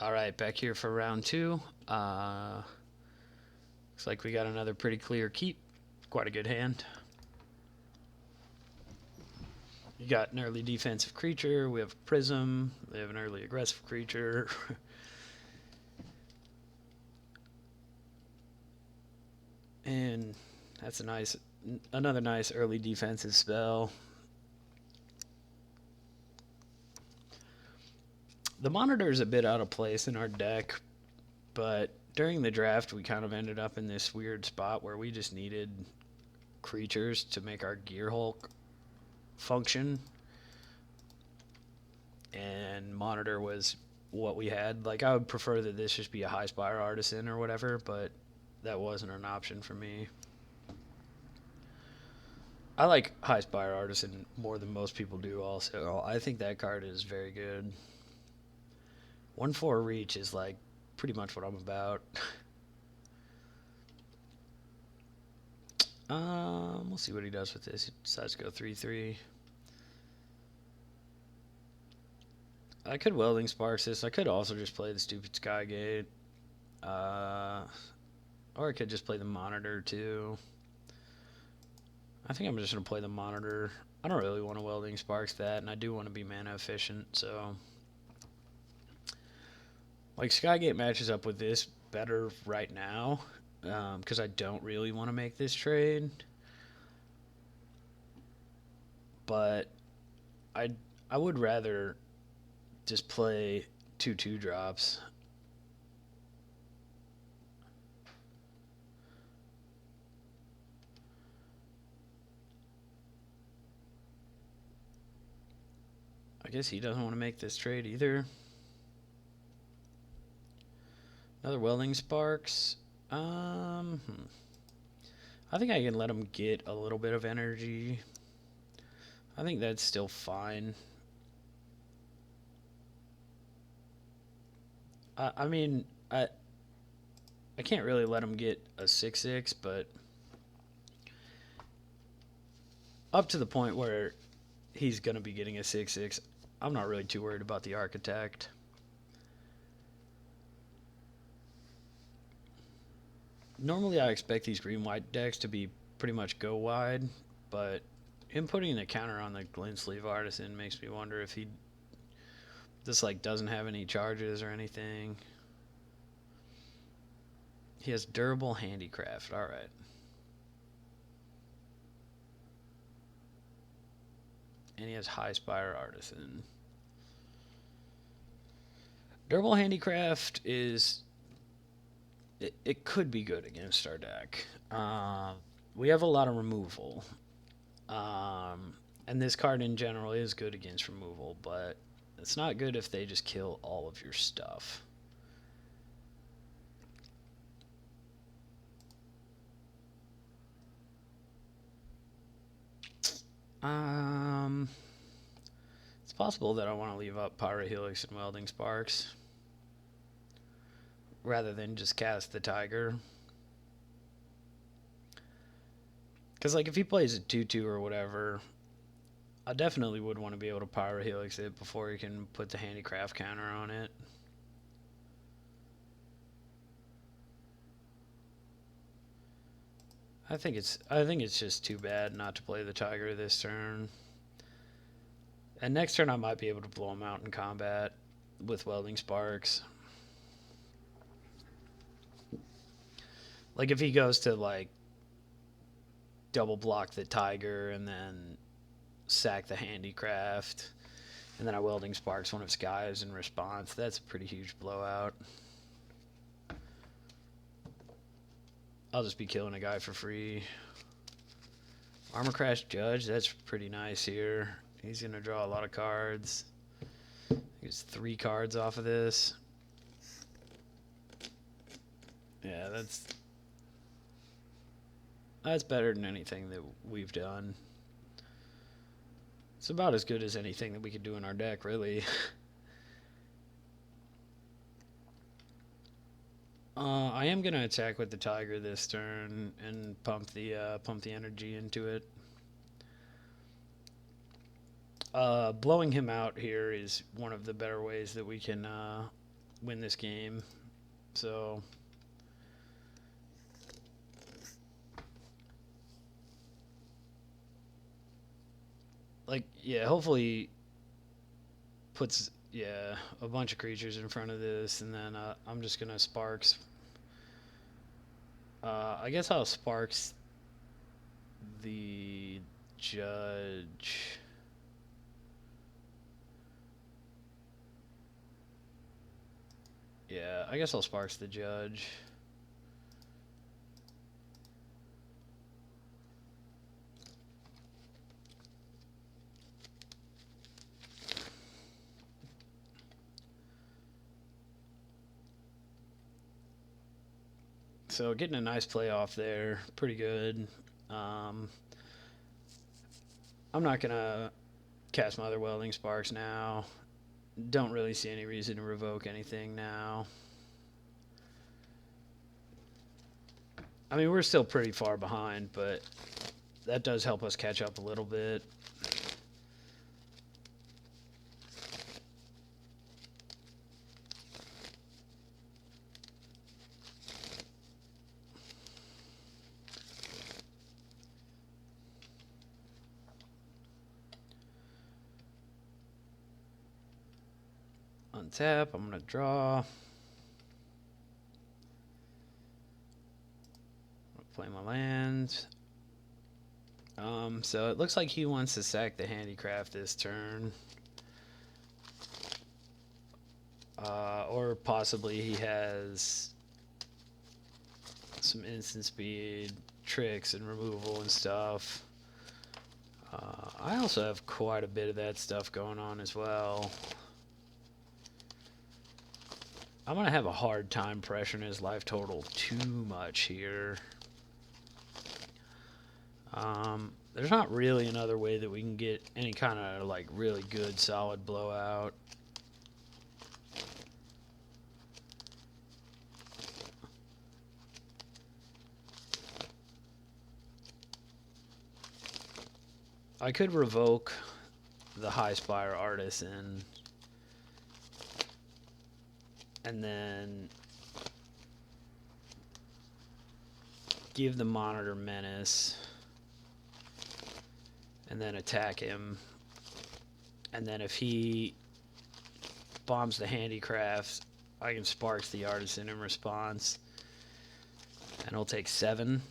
All right, back here for round two. Looks like we got another pretty clear keep. Quite a good hand. You got an early defensive creature. We have a prism. We have an early aggressive creature. And that's another nice early defensive spell. The monitor is a bit out of place in our deck, but during the draft, we kind of ended up in this weird spot where we just needed creatures to make our Gear Hulk function, and monitor was what we had. Like, I would prefer that this just be a High Spire Artisan or whatever, but that wasn't an option for me. I like High Spire Artisan more than most people do also. I think that card is very good. 1/4 reach is like pretty much what I'm about. We'll see what he does with this. He decides to go 3/3. I could Welding Sparks this. I could also just play the stupid Skygate. Or I could just play the Monitor too. I think I'm just going to play the Monitor. I don't really want to Welding Sparks that, and I do want to be mana efficient, so... Like, Skygate matches up with this better right now, because I don't really want to make this trade. But I would rather just play 2/2 drops. I guess he doesn't want to make this trade either. Another Welding Sparks. I think I can let him get a little bit of energy. I think that's still fine. I mean, I can't really let him get a 6/6, but up to the point where he's going to be getting a 6/6, I'm not really too worried about the Architect. Normally I expect these green-white decks to be pretty much go wide, but him putting the counter on the Glint Sleeve Artisan makes me wonder if he just like doesn't have any charges or anything. He has Durable Handicraft. All right. And he has High Spire Artisan. Durable Handicraft is... It could be good against our deck. We have a lot of removal. And this card in general is good against removal, but it's not good if they just kill all of your stuff. It's possible that I want to leave up Pyrohelix and Welding Sparks rather than just cast the Tiger. Because, like, if he plays a 2/2 or whatever, I definitely would want to be able to Pyrohelix it before he can put the Handicraft counter on it. I think it's just too bad not to play the Tiger this turn. And next turn I might be able to blow him out in combat with Welding Sparks. Like, if he goes to, like, double block the Tiger and then sack the Handicraft, and then I Welding Sparks one of his guys in response, that's a pretty huge blowout. I'll just be killing a guy for free. Armor Crash Judge, that's pretty nice here. He's going to draw a lot of cards. He gets 3 cards off of this. Yeah, that's better than anything that we've done. It's about as good as anything that we could do in our deck, really. I am gonna attack with the Tiger this turn and pump the energy into it. Blowing him out here is one of the better ways that we can win this game. So like, yeah, hopefully puts, yeah, a bunch of creatures in front of this, and then I'm just gonna Sparks. I guess I'll Sparks the Judge. Yeah, I guess I'll Sparks the Judge. So getting a nice playoff there, pretty good. Um, I'm not gonna cast my other Welding Sparks now. Don't really see any reason to revoke anything now. I mean, we're still pretty far behind, but that does help us catch up a little bit. Untap, I'm going to draw. Play my lands. So it looks like he wants to sack the Handicraft this turn. Or possibly he has some instant speed tricks and removal and stuff. I also have quite a bit of that stuff going on as well. I'm going to have a hard time pressuring his life total too much here. There's not really another way that we can get any kind of like really good solid blowout. I could revoke the High Spire Artisan and then give the Monitor Menace and then attack him, and then if he bombs the Handicrafts, I can Sparks the Artisan in response, and he'll take 7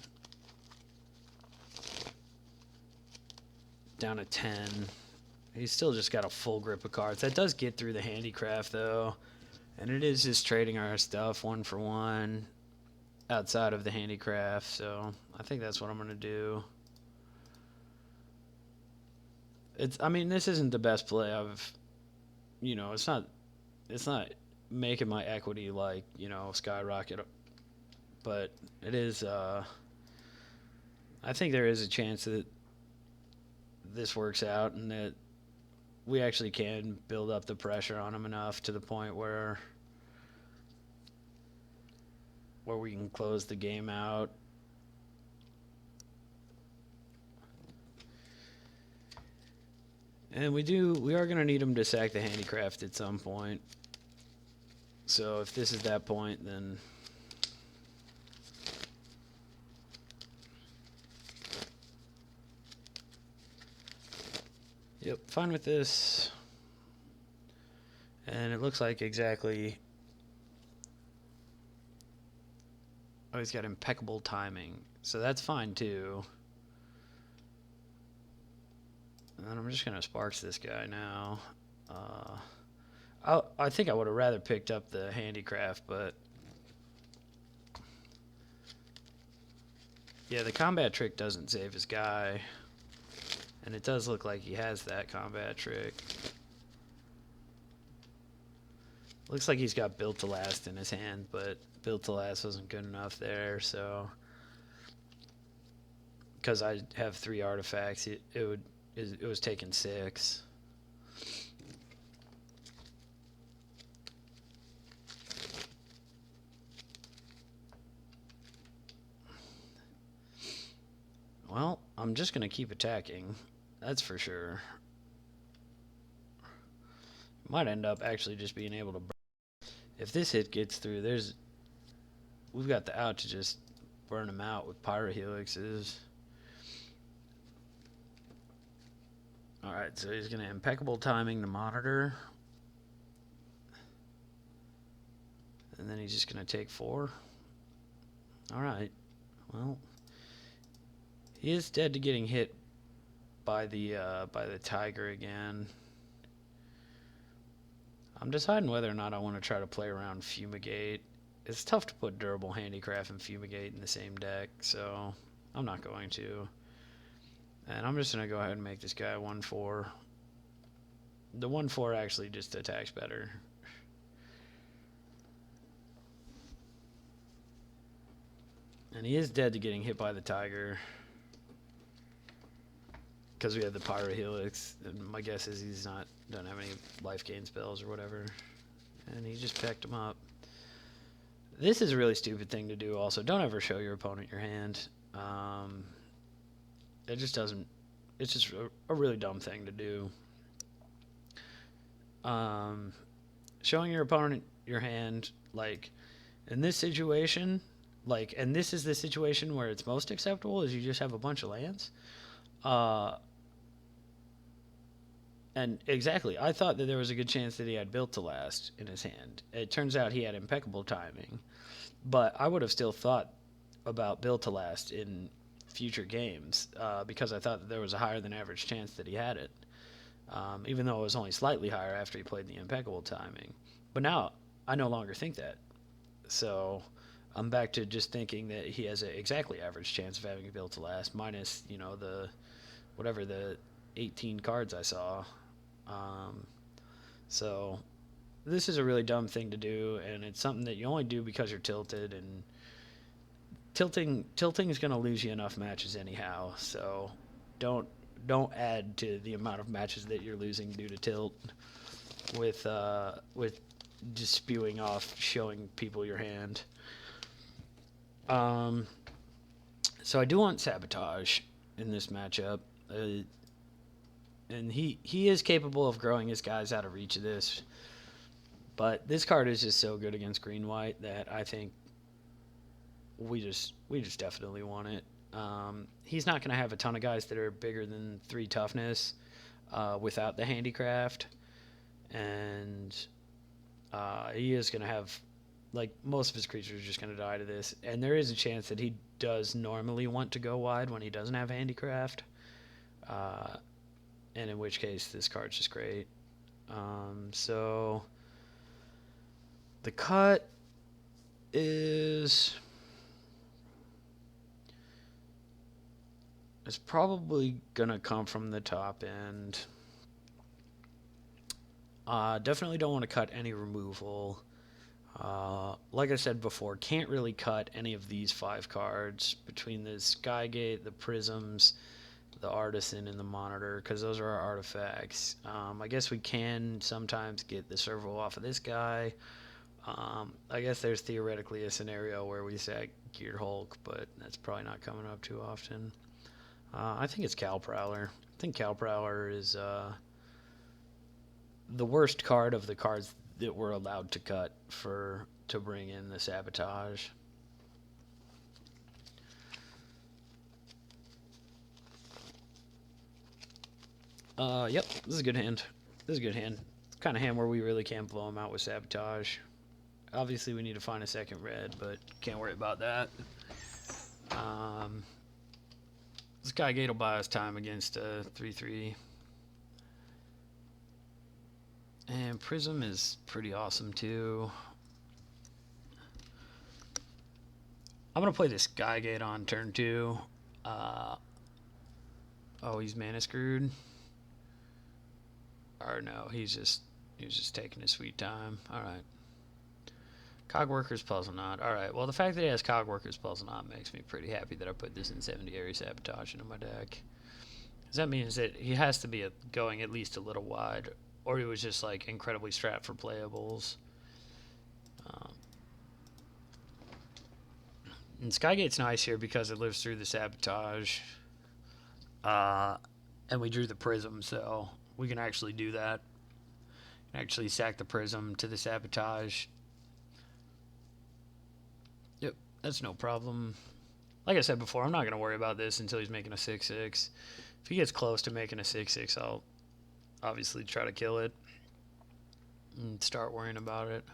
down to 10. He's still just got a full grip of cards. That does get through the Handicraft though, and it is just trading our stuff 1 for 1 outside of the Handicraft, so I think that's what I'm gonna do. I mean, this isn't the best play I've, it's not making my equity like, skyrocket, but it is, I think there is a chance that this works out and that we actually can build up the pressure on him enough to the point where we can close the game out. And we are going to need him to sack the Handicraft at some point. So if this is that point, then yep, fine with this. And it looks like exactly, oh, he's got impeccable timing, so that's fine too. And I'm just gonna Sparks this guy now. I think I would have rather picked up the Handicraft, but yeah, the combat trick doesn't save his guy, and it does look like he has that combat trick. Looks like he's got Built to Last in his hand, but Built to Last wasn't good enough there, so because I have 3 artifacts, it was taking 6. Well, I'm just going to keep attacking. That's for sure. Might end up actually just being able to burn. If this hit gets through, we've got the out to just burn him out with pyrohelixes. Alright, so he's going to impeccable timing the monitor. And then he's just going to take 4. Alright, well, he is dead to getting hit by the tiger again. I'm deciding whether or not I want to try to play around Fumigate. It's tough to put Durable Handicraft and Fumigate in the same deck, so I'm not going to. And I'm just going to go ahead and make this guy 1-4. The 1-4 actually just attacks better. And he is dead to getting hit by the tiger. Because we have the Pyrohelix. And my guess is he's don't have any life gain spells or whatever. And he just pecked him up. This is a really stupid thing to do also. Don't ever show your opponent your hand. It just doesn't... It's just a really dumb thing to do. Showing your opponent your hand, like, in this situation... Like, and this is the situation where it's most acceptable, is you just have a bunch of lands. And exactly, I thought that there was a good chance that he had Built to Last in his hand. It turns out he had impeccable timing. But I would have still thought about Built to Last in future games, because I thought that there was a higher than average chance that he had it. Even though it was only slightly higher after he played the impeccable timing. But now, I no longer think that. So... I'm back to just thinking that he has an exactly average chance of having a Built to Last, minus, the 18 cards I saw. So this is a really dumb thing to do, and it's something that you only do because you're tilted, and tilting is going to lose you enough matches anyhow. So don't add to the amount of matches that you're losing due to tilt with just spewing off, showing people your hand. So I do want Sabotage in this matchup, and he is capable of growing his guys out of reach of this, but this card is just so good against green-white that I think we just definitely want it. He's not going to have a ton of guys that are bigger than 3 toughness without the handicraft, and he is going to have... Like, most of his creatures are just going to die to this. And there is a chance that he does normally want to go wide when he doesn't have handicraft. And in which case, this card's just great. So, the cut is... It's probably going to come from the top end. Definitely don't want to cut any removal. Like I said before, can't really cut any of these 5 cards between the Skygate, the Prisms, the Artisan, and the Monitor, because those are our artifacts. I guess we can sometimes get the Servo off of this guy. I guess there's theoretically a scenario where we sack Geared Hulk, but that's probably not coming up too often. I think it's Cal Prowler. I think Cal Prowler is the worst card of the cards that we're allowed to cut to bring in the Sabotage. Yep, this is a good hand. This is a good hand. It's kind of hand where we really can't blow him out with Sabotage. Obviously, we need to find a second red, but can't worry about that. Skygate will buy us time against 3/3. And Prism is pretty awesome too. I'm going to play this Skygate on turn 2. Oh, he's mana screwed. Or no, he was just taking his sweet time. Alright. Cogworker's Puzzle Knot. Alright, well the fact that he has Cogworker's Puzzle Knot makes me pretty happy that I put this Incendiary Sabotage into my deck. Because that means that he has to be going at least a little wide, or he was just like incredibly strapped for playables. And Skygate's nice here because it lives through the Sabotage. And we drew the Prism, so we can actually do that. Actually sack the Prism to the Sabotage That's no problem. Like I said before, I'm not going to worry about this until he's making a 6/6. If he gets close to making a 6/6, I'll obviously try to kill it and start worrying about it.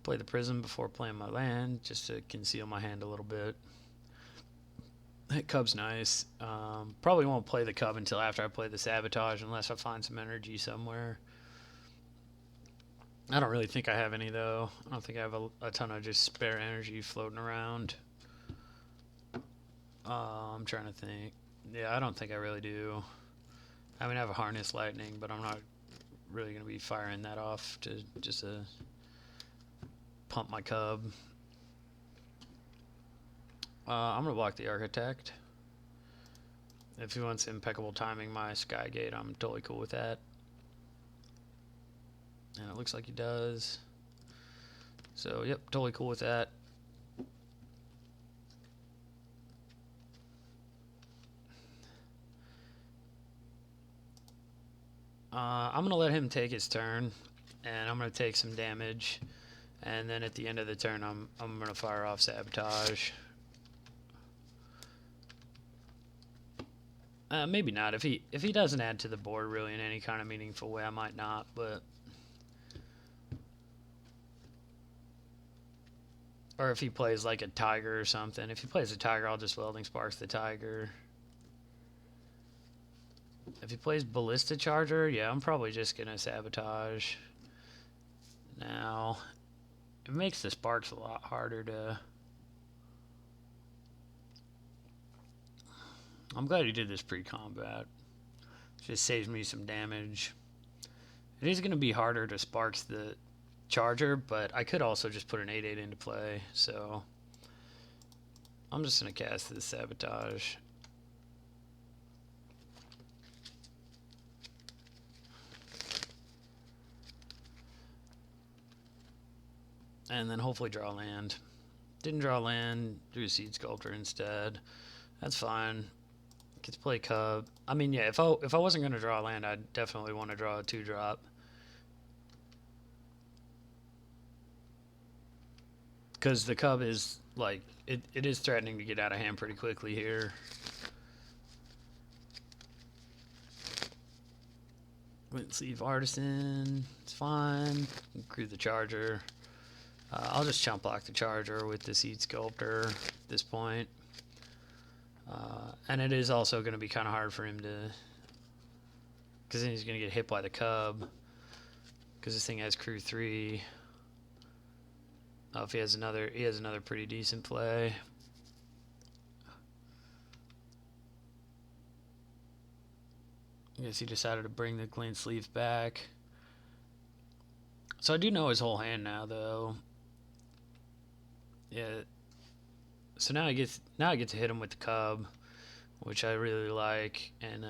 Play the Prism before playing my land, just to conceal my hand a little bit. That Cub's nice. Probably won't play the Cub until after I play the Sabotage, unless I find some energy somewhere. I don't really think I have any, though. I don't think I have a ton of just spare energy floating around. I'm trying to think. Yeah, I don't think I really do. I mean, I have a Harness Lightning, but I'm not really going to be firing that off to just pump my Cub. I'm going to block the Architect. If he wants impeccable timing my Skygate, I'm totally cool with that. And it looks like he does. So, yep, totally cool with that. I'm going to let him take his turn, and I'm going to take some damage. And then at the end of the turn, I'm going to fire off Sabotage. Maybe not. If he doesn't add to the board really in any kind of meaningful way, I might not. But or if he plays like a Tiger or something. If he plays a Tiger, I'll just Welding Sparks the Tiger. If he plays Ballista Charger, yeah, I'm probably just gonna Sabotage. Now, it makes the Sparks a lot harder to. I'm glad he did this pre-combat. Just saves me some damage. It is going to be harder to Sparks the Charger, but I could also just put an 8/8 into play, so I'm just going to cast this Sabotage. And then hopefully draw land. Didn't draw land, drew a Seed Sculptor instead. That's fine. Gets play Cub. I mean, yeah, if I wasn't going to draw land, I'd definitely want to draw a 2-drop. Because the Cub is, like, it is threatening to get out of hand pretty quickly here. Let's leave Artisan. It's fine. Crew the Charger. I'll just chump block the Charger with the Seed Sculptor at this point. And it is also going to be kind of hard for him to... Because then he's going to get hit by the Cub. Because this thing has Crew 3. Oh, if he has another pretty decent play. I guess he decided to bring the clean sleeve back. So I do know his whole hand now, though. Yeah. So now I get to hit him with the Cub, which I really like. And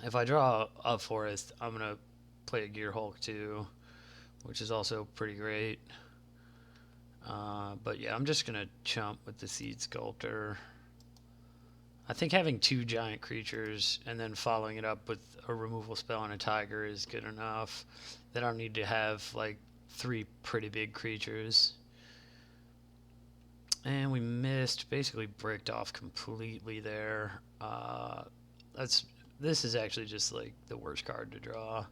if I draw a Forest, I'm gonna play a Gear Hulk too, which is also pretty great. But yeah, I'm just gonna chump with the Seed Sculptor. I think having 2 giant creatures and then following it up with a removal spell on a Tiger is good enough. They don't need to have like 3 pretty big creatures. And we missed, basically bricked off completely there. This is actually just like the worst card to draw.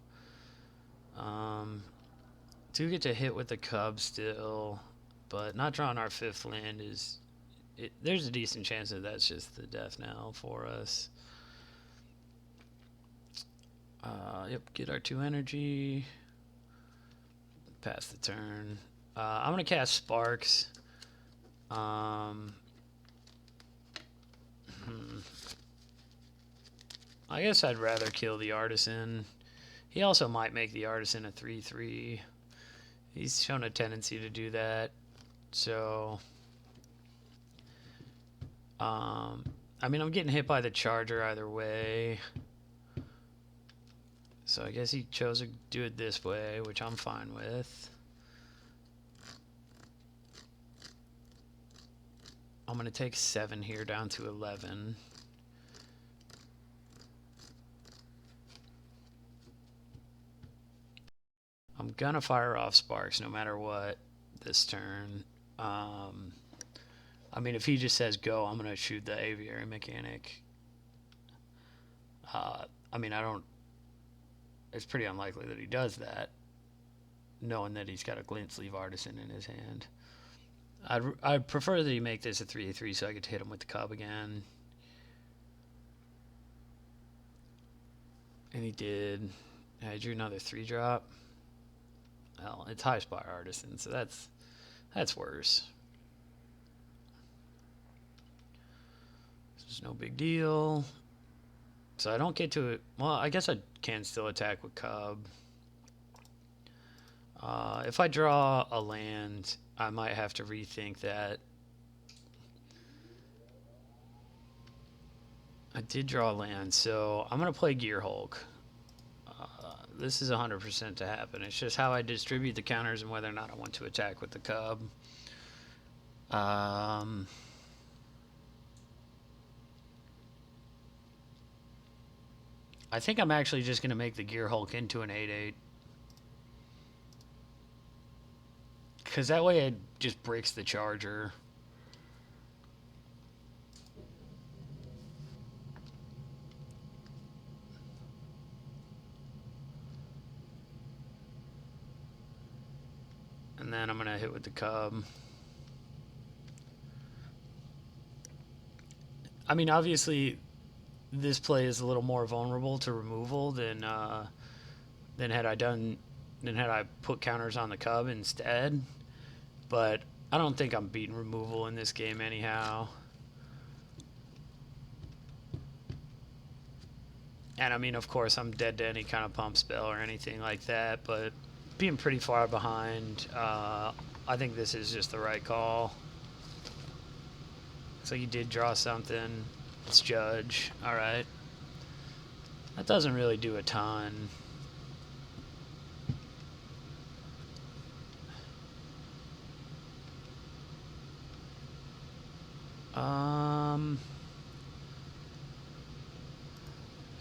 Do get to hit with the Cub still, but not drawing our 5th land is... there's a decent chance that that's just the death knell for us. Yep, get our 2 energy. Pass the turn. I'm going to cast Sparks. I guess I'd rather kill the Artisan. He also might make the Artisan a 3/3. He's shown a tendency to do that. So, I mean, I'm getting hit by the Charger either way. So I guess he chose to do it this way, which I'm fine with. I'm going to take 7 here down to 11. I'm going to fire off Sparks no matter what this turn. Um, I mean, if he just says go, I'm going to shoot the aviary mechanic. I mean, I don't. It's pretty unlikely that he does that, knowing that he's got a glint sleeve artisan in his hand. I'd prefer that he make this a 3/3 so I could hit him with the cub again. And he did. I drew another 3-drop. Well, it's high spire artisan, so that's worse. This is no big deal. So I don't get to it. Well, I guess I can still attack with cub. If I draw a land, I might have to rethink that. I did draw a land, so I'm going to play Gear Hulk. This is 100% to happen. It's just how I distribute the counters and whether or not I want to attack with the cub. I think I'm actually just going to make the Gear Hulk into an 8/8. Because that way it just breaks the charger. And then I'm going to hit with the cub. I mean, obviously, this play is a little more vulnerable to removal than had I put counters on the cub instead. But I don't think I'm beating removal in this game anyhow. And I mean, of course, I'm dead to any kind of pump spell or anything like that, but being pretty far behind, I think this is just the right call. So you did draw something. It's Judge. Alright. That doesn't really do a ton.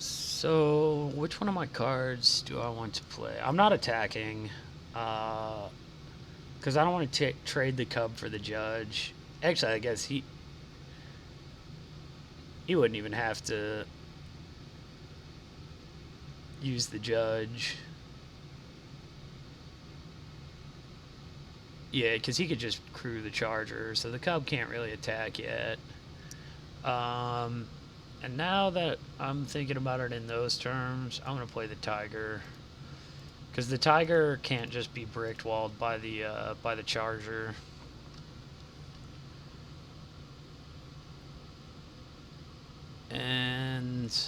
So which one of my cards do I want to play? I'm not attacking, because I don't want to trade the cub for the Judge. Actually, I guess he wouldn't even have to use the Judge. Yeah, because he could just crew the charger, so the cub can't really attack yet. And now that I'm thinking about it in those terms, I'm going to play the Tiger. Because the Tiger can't just be bricked walled by the charger. And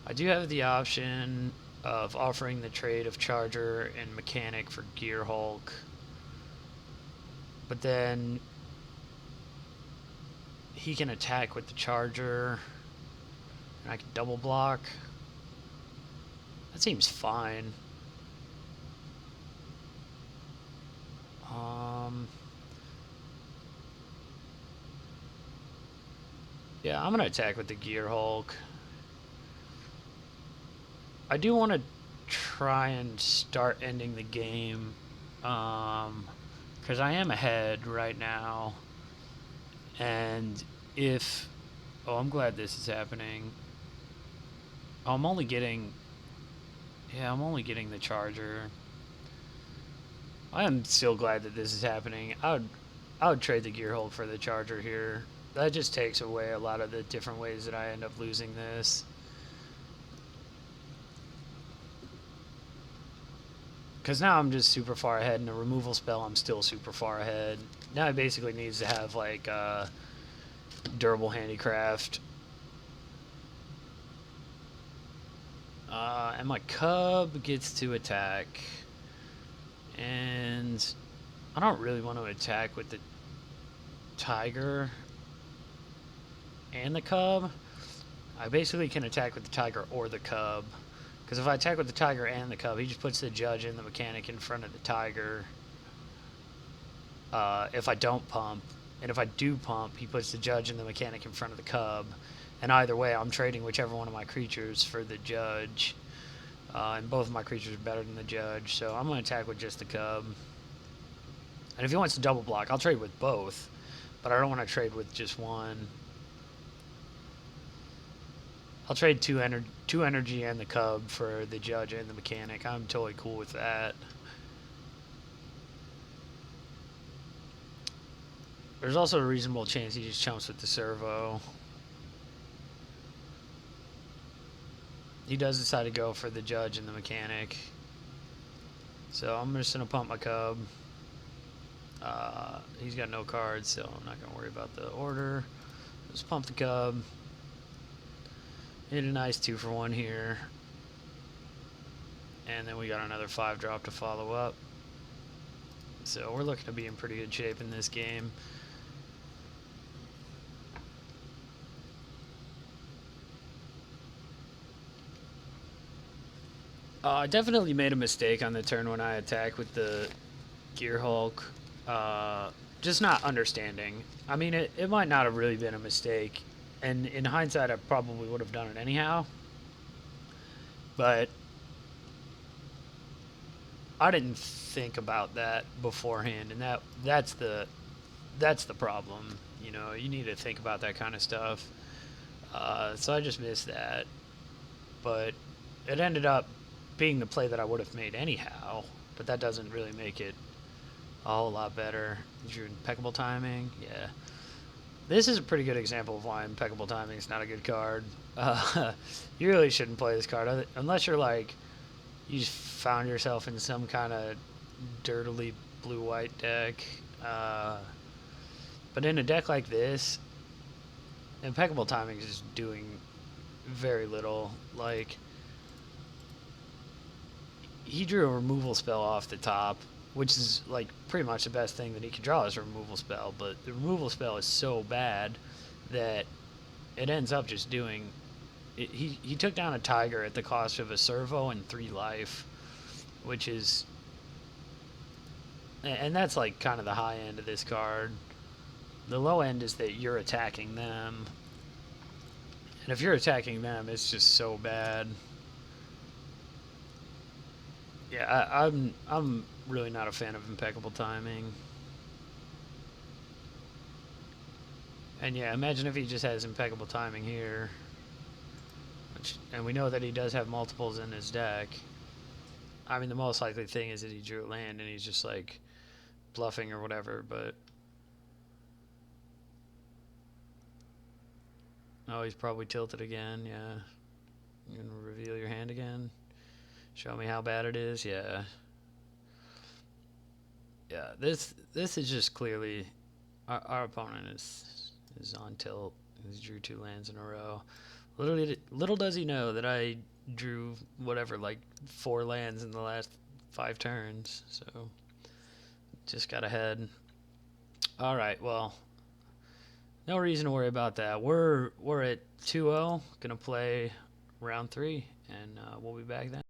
I do have the option of offering the trade of charger and mechanic for Gear Hulk. But then he can attack with the charger, and I can double block. That seems fine. Yeah, I'm gonna attack with the Gear Hulk. I do want to try and start ending the game, because I am ahead right now. And if... Oh, I'm glad this is happening. Oh, I'm only getting... Yeah, I'm only getting the charger. I am still glad that this is happening. I would trade the Gear Hulk for the charger here. That just takes away a lot of the different ways that I end up losing this. Because now I'm just super far ahead, and a removal spell, I'm still super far ahead. Now it basically needs to have, like, durable handicraft. And my cub gets to attack. And I don't really want to attack with the Tiger and the cub. I basically can attack with the Tiger or the cub. Because if I attack with the Tiger and the cub, he just puts the Judge and the mechanic in front of the Tiger. If I don't pump. And if I do pump, he puts the Judge and the mechanic in front of the cub. And either way, I'm trading whichever one of my creatures for the Judge. And both of my creatures are better than the Judge. So I'm going to attack with just the cub. And if he wants to double block, I'll trade with both, but I don't want to trade with just one. I'll trade two energy and the cub for the judge and the mechanic. I'm totally cool with that. There's also a reasonable chance he just chumps with the servo. He does decide to go for the judge and the mechanic. So I'm just going to pump my cub. He's got no cards, so I'm not going to worry about the order. Just pump the cub. Hit a nice 2-for-1 here. And then we got another 5-drop to follow up. So we're looking to be in pretty good shape in this game. I definitely made a mistake on the turn when I attack with the Gear Hulk. Just not understanding. I mean, it might not have really been a mistake. And in hindsight, I probably would have done it anyhow. But I didn't think about that beforehand, and that's the problem. You know, you need to think about that kind of stuff. So I just missed that. But it ended up being the play that I would have made anyhow. But that doesn't really make it a whole lot better. Your impeccable timing, yeah. This is a pretty good example of why impeccable timing is not a good card. You really shouldn't play this card unless you're like, you just found yourself in some kind of dirtily blue-white deck. But in a deck like this, impeccable timing is just doing very little. Like, he drew a removal spell off the top, which is like pretty much the best thing that he can draw is a removal spell, but the removal spell is so bad that it ends up just doing it. He took down a tiger at the cost of a servo and 3 life, which is, and that's like kind of the high end of this card. The low end is that you're attacking them, and if you're attacking them, it's just so bad. Yeah, I'm really not a fan of impeccable timing. And yeah, imagine if he just has impeccable timing here. And we know that he does have multiples in his deck. I mean, the most likely thing is that he drew a land and he's just like bluffing or whatever, but... Oh, he's probably tilted again, yeah. You're gonna reveal your hand again? Show me how bad it is, yeah. Yeah, this is just clearly our opponent is on tilt. He's drew 2 lands in a row. Little does he know that I drew whatever, like 4 lands in the last 5 turns. So just got ahead. All right, well, no reason to worry about that. We're at 2-0, gonna play round 3, and we'll be back then.